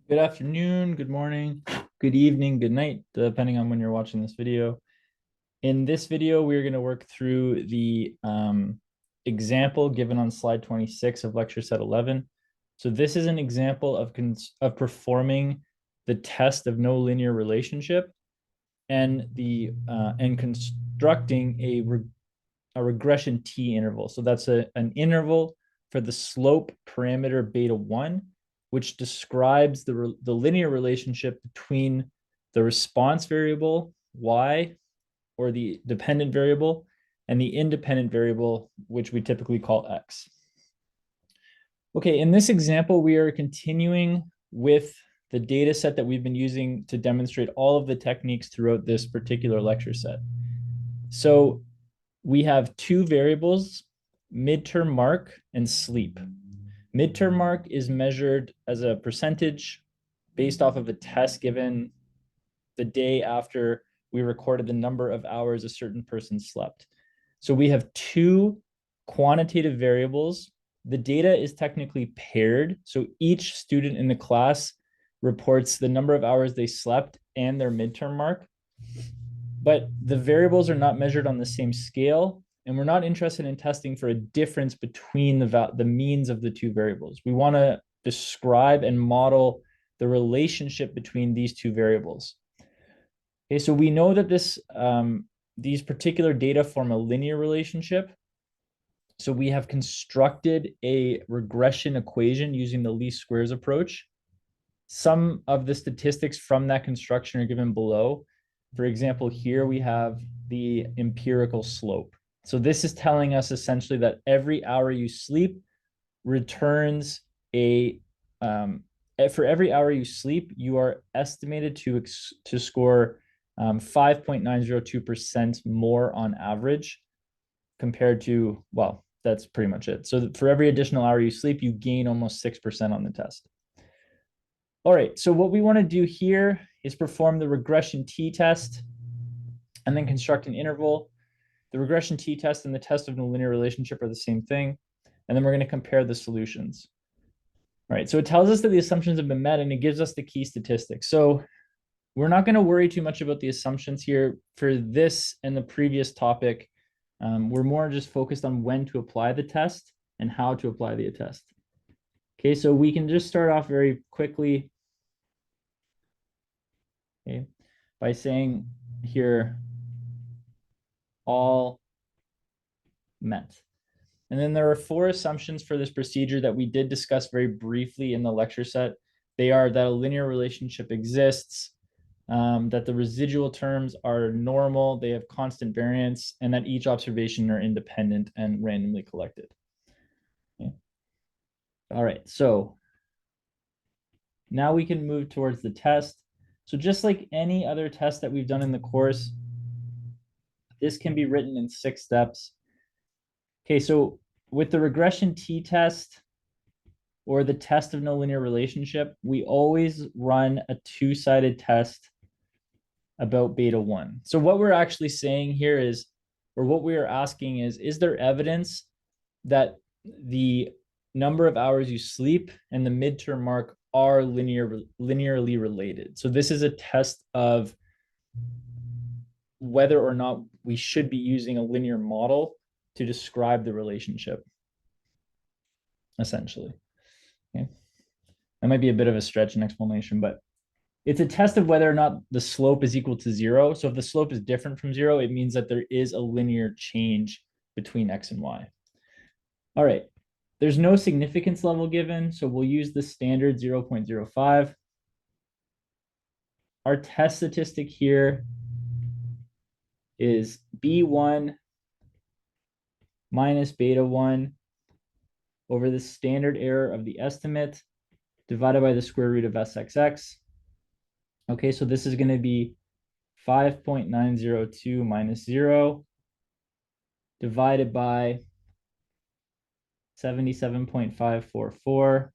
Good afternoon, good morning, good evening, good night, depending on when you're watching this video. In this video, we're going to work through the example given on slide 26 of lecture set 11. So this is an example of performing the test of no linear relationship and constructing a regression t interval. So that's an interval for the slope parameter beta 1, which describes the linear relationship between the response variable y, or the dependent variable, and the independent variable, which we typically call x. Okay, in this example, we are continuing with the data set that we've been using to demonstrate all of the techniques throughout this particular lecture set. So we have two variables, midterm mark and sleep. Midterm mark is measured as a percentage based off of a test given the day after we recorded the number of hours a certain person slept. So we have two quantitative variables. The data is technically paired. So each student in the class reports the number of hours they slept and their midterm mark. But the variables are not measured on the same scale, and we're not interested in testing for a difference between the means of the two variables. We want to describe and model the relationship between these two variables. Okay, so we know that these particular data form a linear relationship. So we have constructed a regression equation using the least squares approach. Some of the statistics from that construction are given below. For example, here we have the empirical slope. So this is telling us essentially that every hour you sleep returns for every hour you sleep, you are estimated to score 5.902% more on average compared to, well, that's pretty much it. So for every additional hour you sleep, you gain almost 6% on the test. All right, so what we want to do here is perform the regression-t test and then construct an interval. The regression-t test and the test of no linear relationship are the same thing. And then we're going to compare the solutions. All right, so it tells us that the assumptions have been met and it gives us the key statistics. So we're not going to worry too much about the assumptions here for this and the previous topic. We're more just focused on when to apply the test and how to apply the test. Okay, so we can just start off very quickly, okay, by saying here, all met. And then there are four assumptions for this procedure that we did discuss very briefly in the lecture set. They are that a linear relationship exists, that the residual terms are normal, they have constant variance, and that each observation are independent and randomly collected. Okay. All right, so now we can move towards the test. So just like any other test that we've done in the course, this can be written in 6 steps. Okay, so with the regression-t test or the test of no linear relationship, we always run a two-sided test about beta 1. So what we're actually saying here is, or what we are asking is there evidence that the number of hours you sleep and the midterm mark are linearly related? So this is a test of whether or not we should be using a linear model to describe the relationship, essentially. Okay. That might be a bit of a stretch and explanation, but it's a test of whether or not the slope is equal to 0. So if the slope is different from 0, it means that there is a linear change between x and y. All right, there's no significance level given, so we'll use the standard 0.05. Our test statistic here is B1 minus beta 1 over the standard error of the estimate divided by the square root of SXX. Okay, so this is going to be 5.902 minus 0 divided by 77.544, or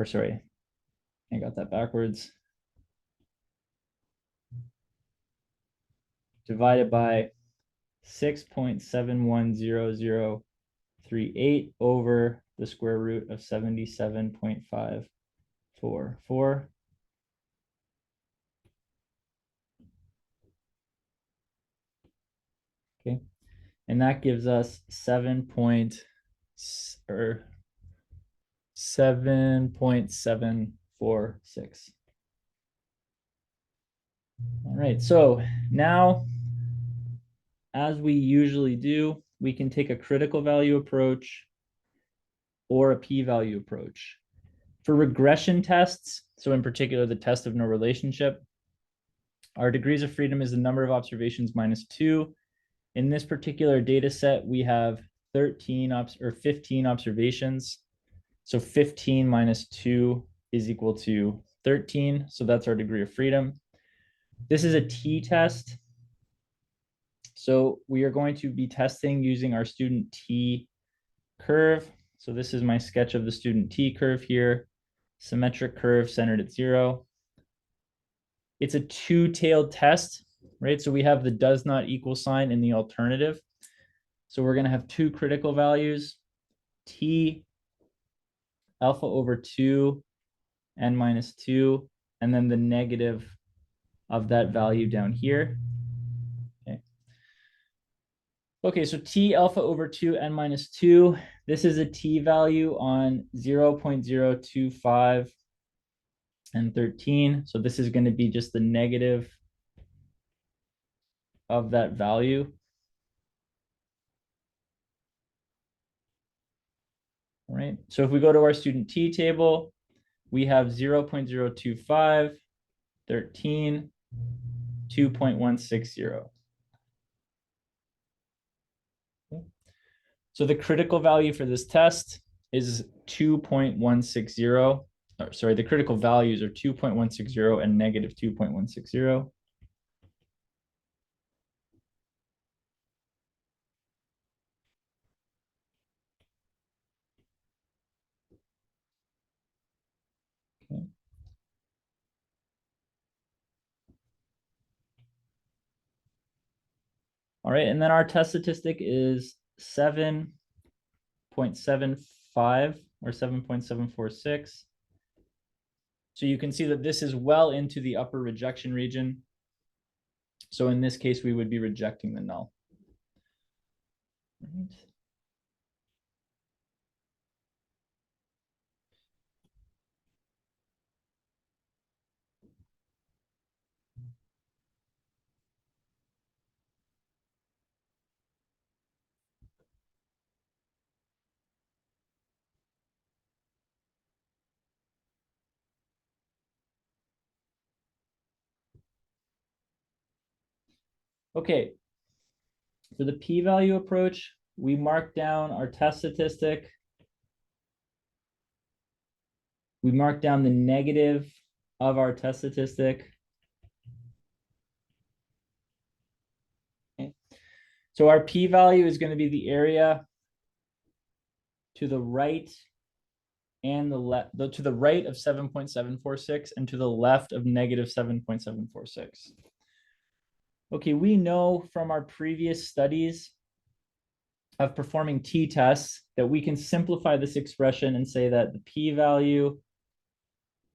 sorry, I got that backwards, divided by 6.710038 over the square root of 77.544. 4. Okay. And that gives us 7.746. All right, so now, as we usually do, we can take a critical value approach or a p-value approach. For regression tests, so in particular the test of no relationship, our degrees of freedom is the number of observations minus 2. In this particular data set, we have 15 observations. So 15 minus 2 is equal to 13. So that's our degree of freedom. This is a t-test. So we are going to be testing using our student t curve. So this is my sketch of the student t curve here. Symmetric curve centered at 0. It's a two-tailed test, right? So we have the does not equal sign in the alternative. So we're going to have two critical values, t alpha over 2 n minus 2, and then the negative of that value down here. Okay, so t alpha over 2 n minus 2. This is a t value on 0.025 and 13. So this is going to be just the negative of that value. All right, so if we go to our student t table, we have 0.025, 13, 2.160. So the critical value for this test is 2.160. Or sorry, the critical values are 2.160 and negative 2.160. Okay. All right, and then our test statistic is 7.75 or 7.746. So you can see that this is well into the upper rejection region. So in this case, we would be rejecting the null. Right. Okay, for the p-value approach, we mark down our test statistic. We mark down the negative of our test statistic. Okay. So our p-value is going to be the area to the right and the left, to the right of 7.746 and to the left of negative 7.746. Okay, we know from our previous studies of performing t-tests that we can simplify this expression and say that the p-value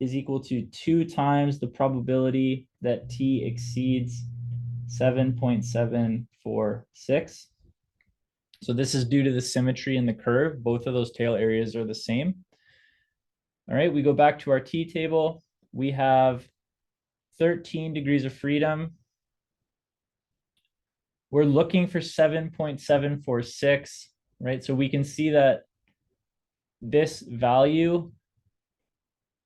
is equal to 2 times the probability that t exceeds 7.746. So this is due to the symmetry in the curve. Both of those tail areas are the same. All right, we go back to our t table. We have 13 degrees of freedom. We're looking for 7.746, right? So we can see that this value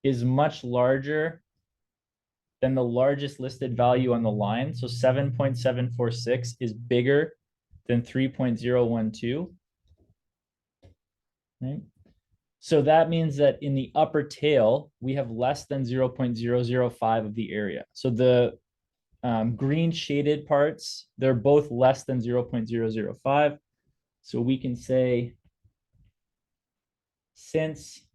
is much larger than the largest listed value on the line. So 7.746 is bigger than 3.012, right? So that means that in the upper tail, we have less than 0.005 of the area. So the green shaded parts, they're both less than 0.005. So we can say, since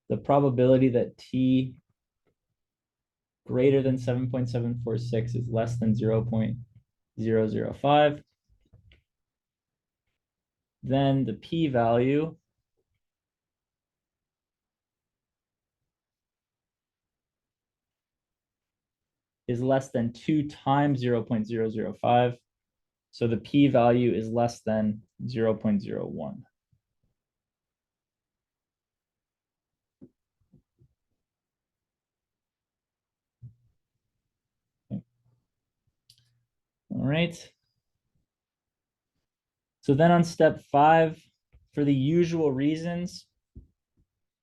the probability that t greater than 7.746 is less than 0.005, then the p-value is less than 2 times 0.005. So the p-value is less than 0.01. Okay. All right. So then on step 5, for the usual reasons,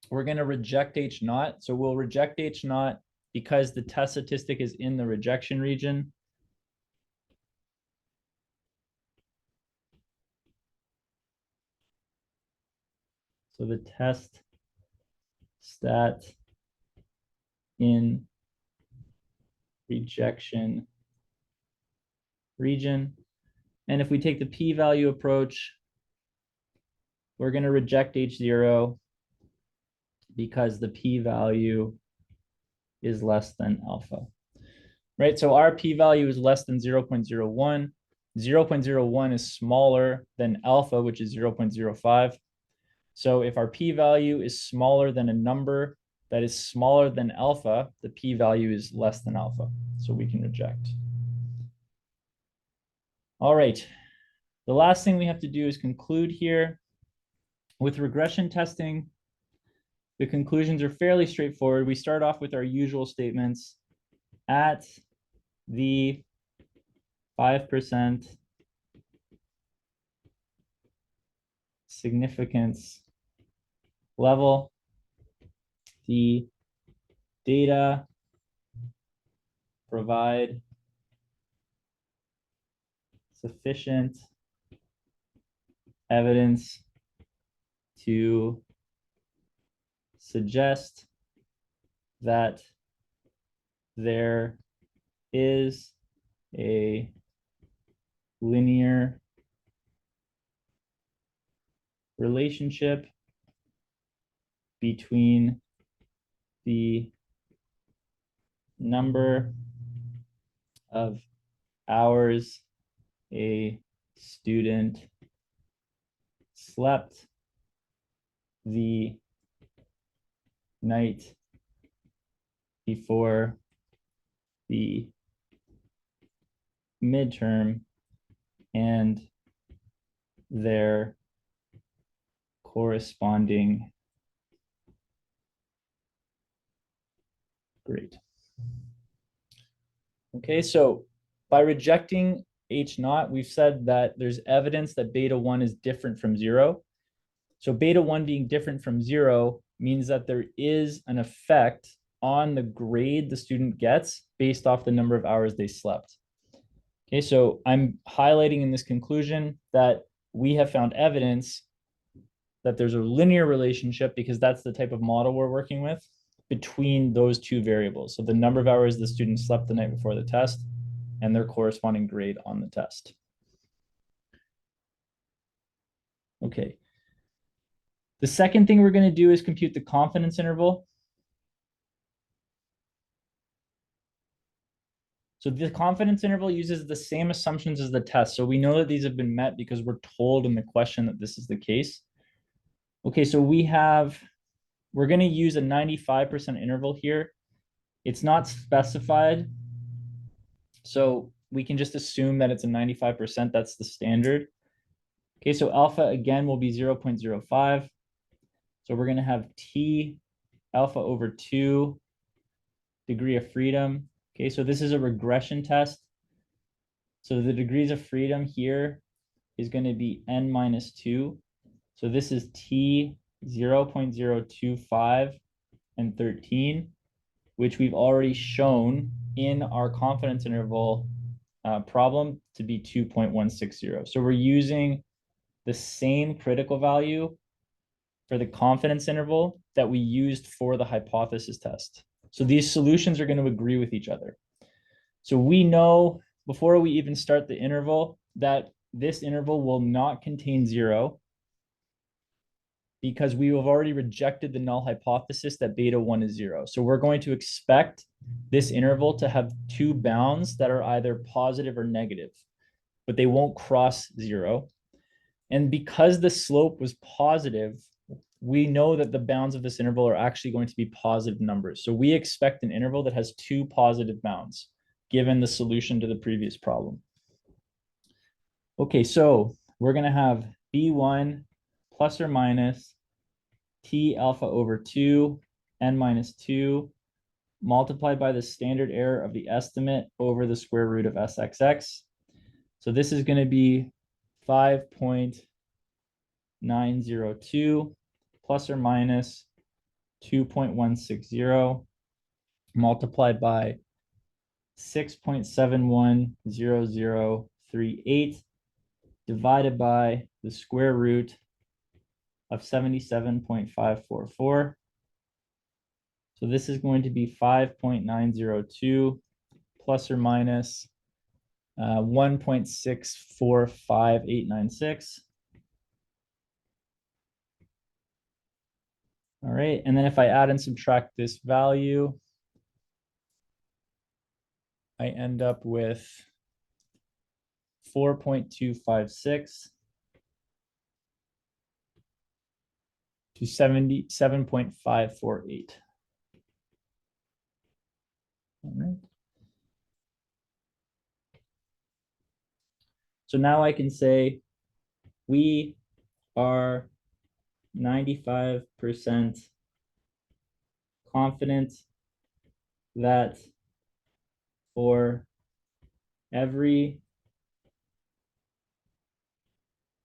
we're going to reject H naught. So we'll reject H naught because the test statistic is in the rejection region. So the test stat in rejection region. And if we take the p-value approach, we're going to reject H0 because the p-value is less than alpha, right? So our p-value is less than 0.01. 0.01 is smaller than alpha, which is 0.05. So if our p-value is smaller than a number that is smaller than alpha, the p-value is less than alpha. So we can reject. All right. The last thing we have to do is conclude here. With regression testing, the conclusions are fairly straightforward. We start off with our usual statements. At the 5% significance level, the data provide sufficient evidence to suggest that there is a linear relationship between the number of hours a student slept the night before the midterm and their corresponding grade. Okay, so by rejecting H naught, we've said that there's evidence that beta 1 is different from 0. So beta 1 being different from 0 means that there is an effect on the grade the student gets based off the number of hours they slept. Okay, so I'm highlighting in this conclusion that we have found evidence that there's a linear relationship, because that's the type of model we're working with, between those two variables. So the number of hours the student slept the night before the test and their corresponding grade on the test. Okay. The second thing we're going to do is compute the confidence interval. So the confidence interval uses the same assumptions as the test. So we know that these have been met because we're told in the question that this is the case. Okay, so we're going to use a 95% interval here. It's not specified, so we can just assume that it's a 95%. That's the standard. Okay, so alpha again will be 0.05. So we're going to have T alpha over 2 degree of freedom. Okay, so this is a regression test. So the degrees of freedom here is going to be n minus 2. So this is T 0.025 and 13, which we've already shown in our confidence interval problem to be 2.160. So we're using the same critical value for the confidence interval that we used for the hypothesis test. So these solutions are going to agree with each other. So we know before we even start the interval that this interval will not contain 0, because we have already rejected the null hypothesis that beta 1 is 0. So we're going to expect this interval to have two bounds that are either positive or negative, but they won't cross 0. And because the slope was positive, we know that the bounds of this interval are actually going to be positive numbers. So we expect an interval that has two positive bounds. given the solution to the previous problem. Okay, so we're going to have B1 plus or minus T alpha over 2, n minus 2, multiplied by the standard error of the estimate over the square root of SXX. So this is going to be 5.902 plus or minus 2.160 multiplied by 6.710038 divided by the square root of 77.544. So this is going to be 5.902 plus or minus 1.645896. All right, and then if I add and subtract this value, I end up with 4.256 to 77.548. All right. So now I can say we are 95% confident that for every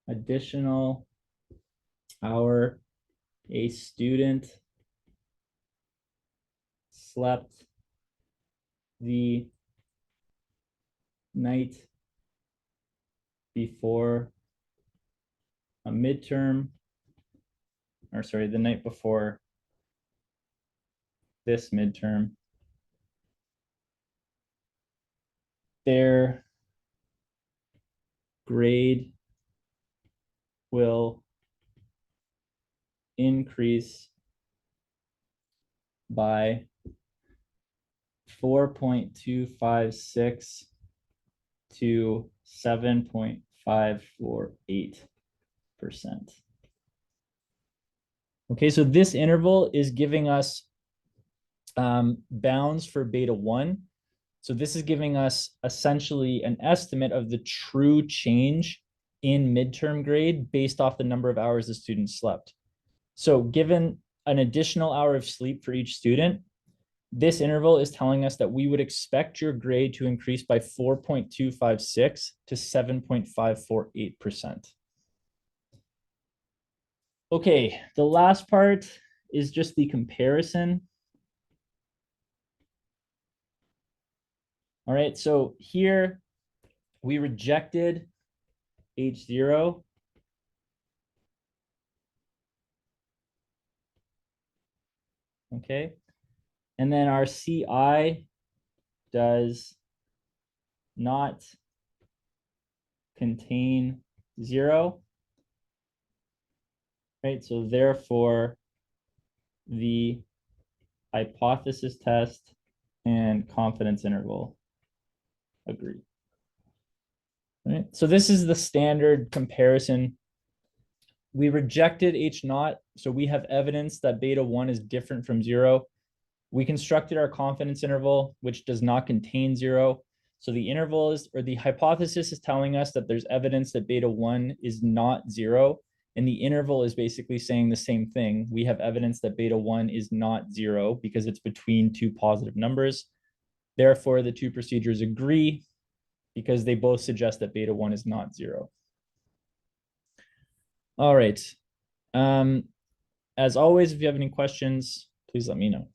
additional hour a student slept the night before a midterm, or sorry, the night before this midterm, their grade will increase by 4.256 to 7.548%. Okay, so this interval is giving us bounds for beta 1. So this is giving us essentially an estimate of the true change in midterm grade based off the number of hours the student slept. So given an additional hour of sleep for each student, this interval is telling us that we would expect your grade to increase by 4.256 to 7.548%. Okay, the last part is just the comparison. All right, so here we rejected H0. Okay, and then our CI does not contain 0. Right, so therefore the hypothesis test and confidence interval agree. Right, so this is the standard comparison. We rejected H0, so we have evidence that beta 1 is different from 0. We constructed our confidence interval, which does not contain 0. So the interval is, or the hypothesis is telling us that there's evidence that beta 1 is not 0. And the interval is basically saying the same thing. We have evidence that beta 1 is not 0 because it's between two positive numbers. Therefore, the two procedures agree because they both suggest that beta 1 is not 0. All right. As always, if you have any questions, please let me know.